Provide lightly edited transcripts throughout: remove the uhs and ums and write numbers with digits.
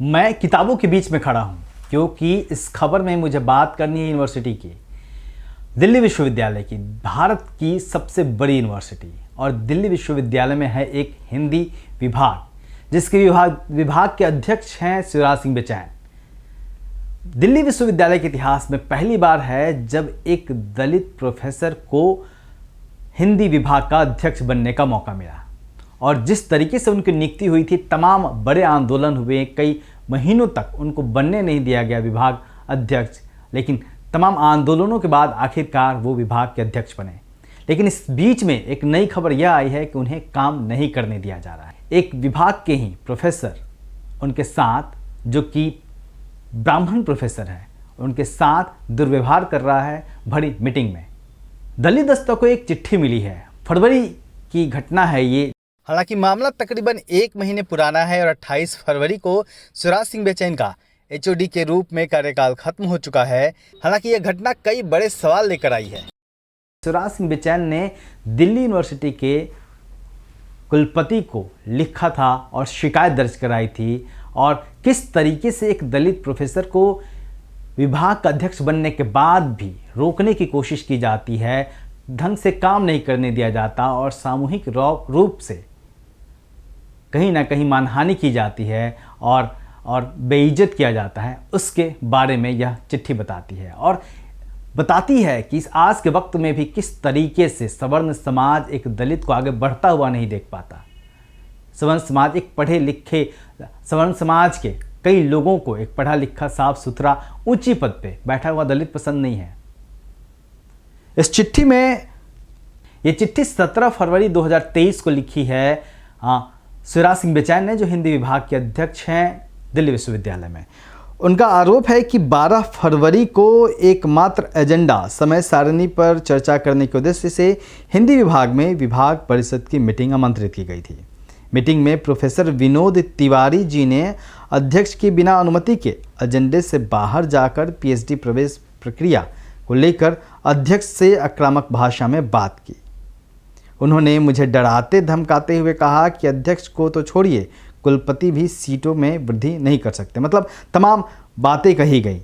मैं किताबों के बीच में खड़ा हूं क्योंकि इस खबर में मुझे बात करनी है यूनिवर्सिटी की, दिल्ली विश्वविद्यालय की, भारत की सबसे बड़ी यूनिवर्सिटी। और दिल्ली विश्वविद्यालय में है एक हिंदी विभाग, जिसके विभाग के अध्यक्ष हैं शिवराज सिंह बेचैन। दिल्ली विश्वविद्यालय के इतिहास में पहली बार है जब एक दलित प्रोफेसर को हिंदी विभाग का अध्यक्ष बनने का मौका मिला। और जिस तरीके से उनकी नियुक्ति हुई थी, तमाम बड़े आंदोलन हुए, कई महीनों तक उनको बनने नहीं दिया गया विभाग अध्यक्ष, लेकिन तमाम आंदोलनों के बाद आखिरकार वो विभाग के अध्यक्ष बने। लेकिन इस बीच में एक नई खबर यह आई है कि उन्हें काम नहीं करने दिया जा रहा है। एक विभाग के ही प्रोफेसर उनके साथ, जो कि ब्राह्मण प्रोफेसर है, उनके साथ दुर्व्यवहार कर रहा है भरी मीटिंग में। दलित दस्तों को एक चिट्ठी मिली है, फरवरी की घटना है ये। हालांकि मामला तकरीबन 1 महीने पुराना है और 28 फरवरी को शिवराज सिंह बेचैन का एचओडी के रूप में कार्यकाल खत्म हो चुका है। हालांकि यह घटना कई बड़े सवाल लेकर आई है। शिवराज सिंह बेचैन ने दिल्ली यूनिवर्सिटी के कुलपति को लिखा था और शिकायत दर्ज कराई थी, और किस तरीके से एक दलित प्रोफेसर को विभाग का अध्यक्ष बनने के बाद भी रोकने की कोशिश की जाती है, ढंग से काम नहीं करने दिया जाता और सामूहिक रूप से कहीं ना कहीं मानहानि की जाती है और बेइज्जत किया जाता है, उसके बारे में यह चिट्ठी बताती है। और बताती है कि इस आज के वक्त में भी किस तरीके से सवर्ण समाज एक दलित को आगे बढ़ता हुआ नहीं देख पाता। सवर्ण समाज एक पढ़े लिखे, सवर्ण समाज के कई लोगों को एक पढ़ा लिखा, साफ सुथरा, ऊंची पद पे बैठा हुआ दलित पसंद नहीं है। इस चिट्ठी में, ये चिट्ठी 17 फरवरी 2023 को लिखी है शिवराज सिंह बेचैन ने, जो हिंदी विभाग के अध्यक्ष हैं दिल्ली विश्वविद्यालय में। उनका आरोप है कि 12 फरवरी को एकमात्र एजेंडा समय सारणी पर चर्चा करने के उद्देश्य से हिंदी विभाग में विभाग परिषद की मीटिंग आमंत्रित की गई थी। मीटिंग में प्रोफेसर विनोद तिवारी जी ने अध्यक्ष की बिना अनुमति के एजेंडे से बाहर जाकर पीएचडी प्रवेश प्रक्रिया को लेकर अध्यक्ष से आक्रामक भाषा में बात की। उन्होंने मुझे डराते धमकाते हुए कहा कि अध्यक्ष को तो छोड़िए, कुलपति भी सीटों में वृद्धि नहीं कर सकते। मतलब तमाम बातें कही गई।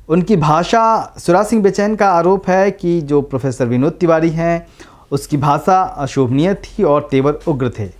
उनकी भाषा, शिवराज सिंह बेचैन का आरोप है कि जो प्रोफेसर विनोद तिवारी हैं, उसकी भाषा अशोभनीय थी और तेवर उग्र थे।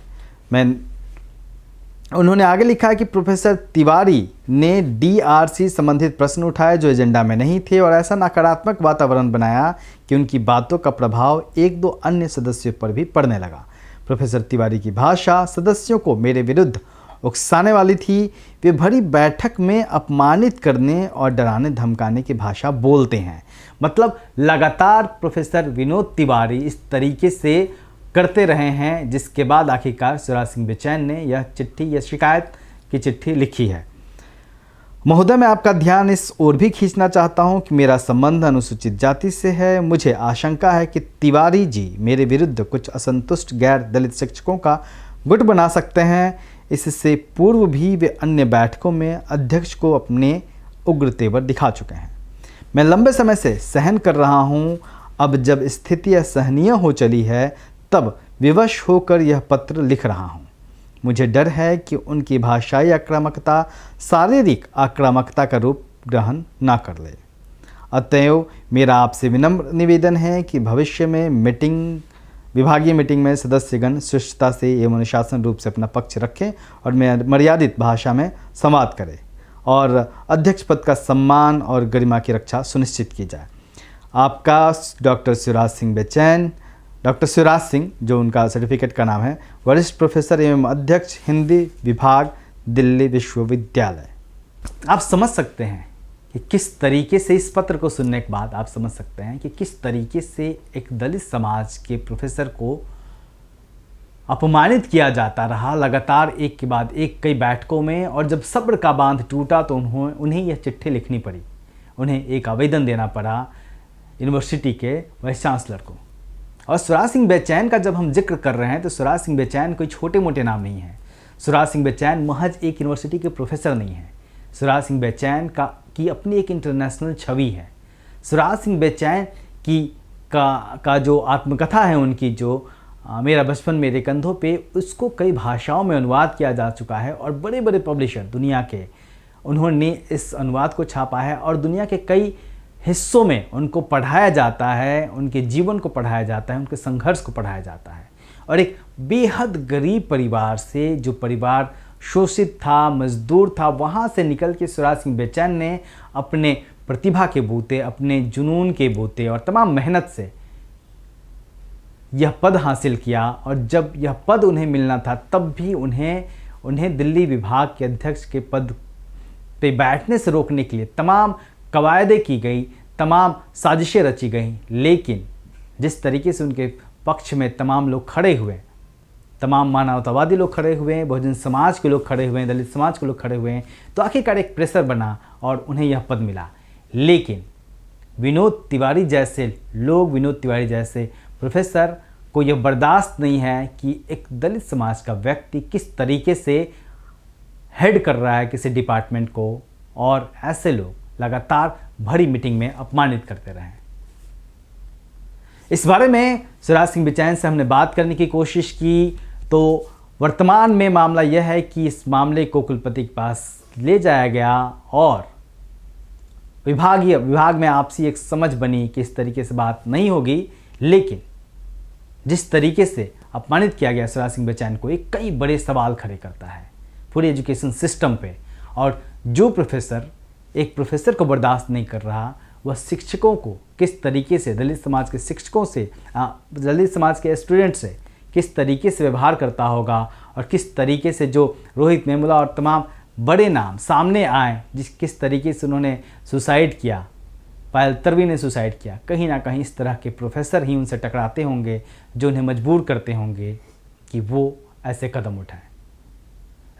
उन्होंने आगे लिखा कि प्रोफेसर तिवारी ने डीआरसी संबंधित प्रश्न उठाए जो एजेंडा में नहीं थे, और ऐसा नकारात्मक वातावरण बनाया कि उनकी बातों का प्रभाव 1-2 अन्य सदस्यों पर भी पड़ने लगा। प्रोफेसर तिवारी की भाषा सदस्यों को मेरे विरुद्ध उकसाने वाली थी। वे भरी बैठक में अपमानित करने और डराने धमकाने की भाषा बोलते हैं। मतलब लगातार प्रोफेसर विनोद तिवारी इस तरीके से करते रहे हैं, जिसके बाद आखिरकार शिवराज सिंह बेचैन ने यह चिट्ठी, यह शिकायत की चिट्ठी लिखी है। महोदय, मैं आपका ध्यान इस ओर भी खींचना चाहता हूं कि मेरा संबंध अनुसूचित जाति से है। मुझे आशंका है कि तिवारी जी मेरे विरुद्ध कुछ असंतुष्ट गैर दलित शिक्षकों का गुट बना सकते हैं। इससे पूर्व भी वे अन्य बैठकों में अध्यक्ष को अपने उग्र तेवर दिखा चुके हैं। मैं लंबे समय से सहन कर रहा हूं। अब जब स्थिति असहनीय हो चली है, तब विवश होकर यह पत्र लिख रहा हूं। मुझे डर है कि उनकी भाषाई आक्रामकता शारीरिक आक्रामकता का रूप ग्रहण ना कर ले। अतएव मेरा आपसे विनम्र निवेदन है कि भविष्य में विभागीय मीटिंग में सदस्यगण शिष्टता से एवं अनुशासन रूप से अपना पक्ष रखें और मर्यादित भाषा में संवाद करें, और अध्यक्ष पद का सम्मान और गरिमा की रक्षा सुनिश्चित की जाए। आपका डॉक्टर शिवराज सिंह बेचैन। डॉक्टर शिवराज सिंह, जो उनका सर्टिफिकेट का नाम है, वरिष्ठ प्रोफेसर एवं अध्यक्ष हिंदी विभाग दिल्ली विश्वविद्यालय। आप समझ सकते हैं कि किस तरीके से, इस पत्र को सुनने के बाद आप समझ सकते हैं कि किस तरीके से एक दलित समाज के प्रोफेसर को अपमानित किया जाता रहा लगातार, एक के बाद एक, कई बैठकों में। और जब सब्र का बांध टूटा तो उन्हें यह चिट्ठी लिखनी पड़ी, उन्हें एक आवेदन देना पड़ा यूनिवर्सिटी के वाइस चांसलर को। और शिवराज सिंह बेचैन का जब हम जिक्र कर रहे हैं तो शिवराज सिंह बेचैन कोई छोटे मोटे नाम नहीं है। शिवराज सिंह बेचैन महज एक यूनिवर्सिटी के प्रोफेसर नहीं है। शिवराज सिंह बेचैन की अपनी एक इंटरनेशनल छवि है। शिवराज सिंह बेचैन का जो आत्मकथा है, उनकी जो मेरा बचपन मेरे कंधों पे, उसको कई भाषाओं में अनुवाद किया जा चुका है और बड़े बड़े पब्लिशर दुनिया के उन्होंने इस अनुवाद को छापा है और दुनिया के कई हिस्सों में उनको पढ़ाया जाता है, उनके जीवन को पढ़ाया जाता है, उनके संघर्ष को पढ़ाया जाता है। और एक बेहद गरीब परिवार से, जो परिवार शोषित था, मजदूर था, वहाँ से निकल के शिवराज सिंह बेचैन ने अपने प्रतिभा के बूते, अपने जुनून के बूते और तमाम मेहनत से यह पद हासिल किया। और जब यह पद उन्हें मिलना था तब भी उन्हें दिल्ली विभाग के अध्यक्ष के पद पे बैठने से रोकने के लिए तमाम कवायदें की गई, तमाम साजिशें रची गई। लेकिन जिस तरीके से उनके पक्ष में तमाम लोग खड़े हुए, तमाम मानवतावादी लोग खड़े हुए हैं, बहुजन समाज के लोग खड़े हुए हैं, दलित समाज के लोग खड़े हुए हैं, तो आखिरकार एक प्रेशर बना और उन्हें यह पद मिला। लेकिन विनोद तिवारी जैसे लोग, विनोद तिवारी जैसे प्रोफेसर को यह बर्दाश्त नहीं है कि एक दलित समाज का व्यक्ति किस तरीके से हेड कर रहा है किसी डिपार्टमेंट को, और ऐसे लोग लगातार भरी मीटिंग में अपमानित करते रहे। इस बारे में शिवराज सिंह बेचैन से हमने बात करने की कोशिश की, तो वर्तमान में मामला यह है कि इस मामले को कुलपति के पास ले जाया गया और विभाग में आपसी एक समझ बनी कि इस तरीके से बात नहीं होगी। लेकिन जिस तरीके से अपमानित किया गया शिवराज सिंह बेचैन को, एक कई बड़े सवाल खड़े करता है पूरे एजुकेशन सिस्टम पे। और जो एक प्रोफेसर को बर्दाश्त नहीं कर रहा, वह शिक्षकों को किस तरीके से, दलित समाज के शिक्षकों से, दलित समाज के स्टूडेंट से किस तरीके से व्यवहार करता होगा, और किस तरीके से जो रोहित वेमुला और तमाम बड़े नाम सामने आए, किस तरीके से उन्होंने सुसाइड किया, पायल तर्वी ने सुसाइड किया, कहीं ना कहीं इस तरह के प्रोफेसर ही उनसे टकराते होंगे जो उन्हें मजबूर करते होंगे कि वो ऐसे कदम उठाएं।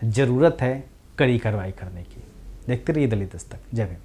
ज़रूरत है कड़ी कार्रवाई करने की। देखते रहिए दलित दस्तक। जय हिंद।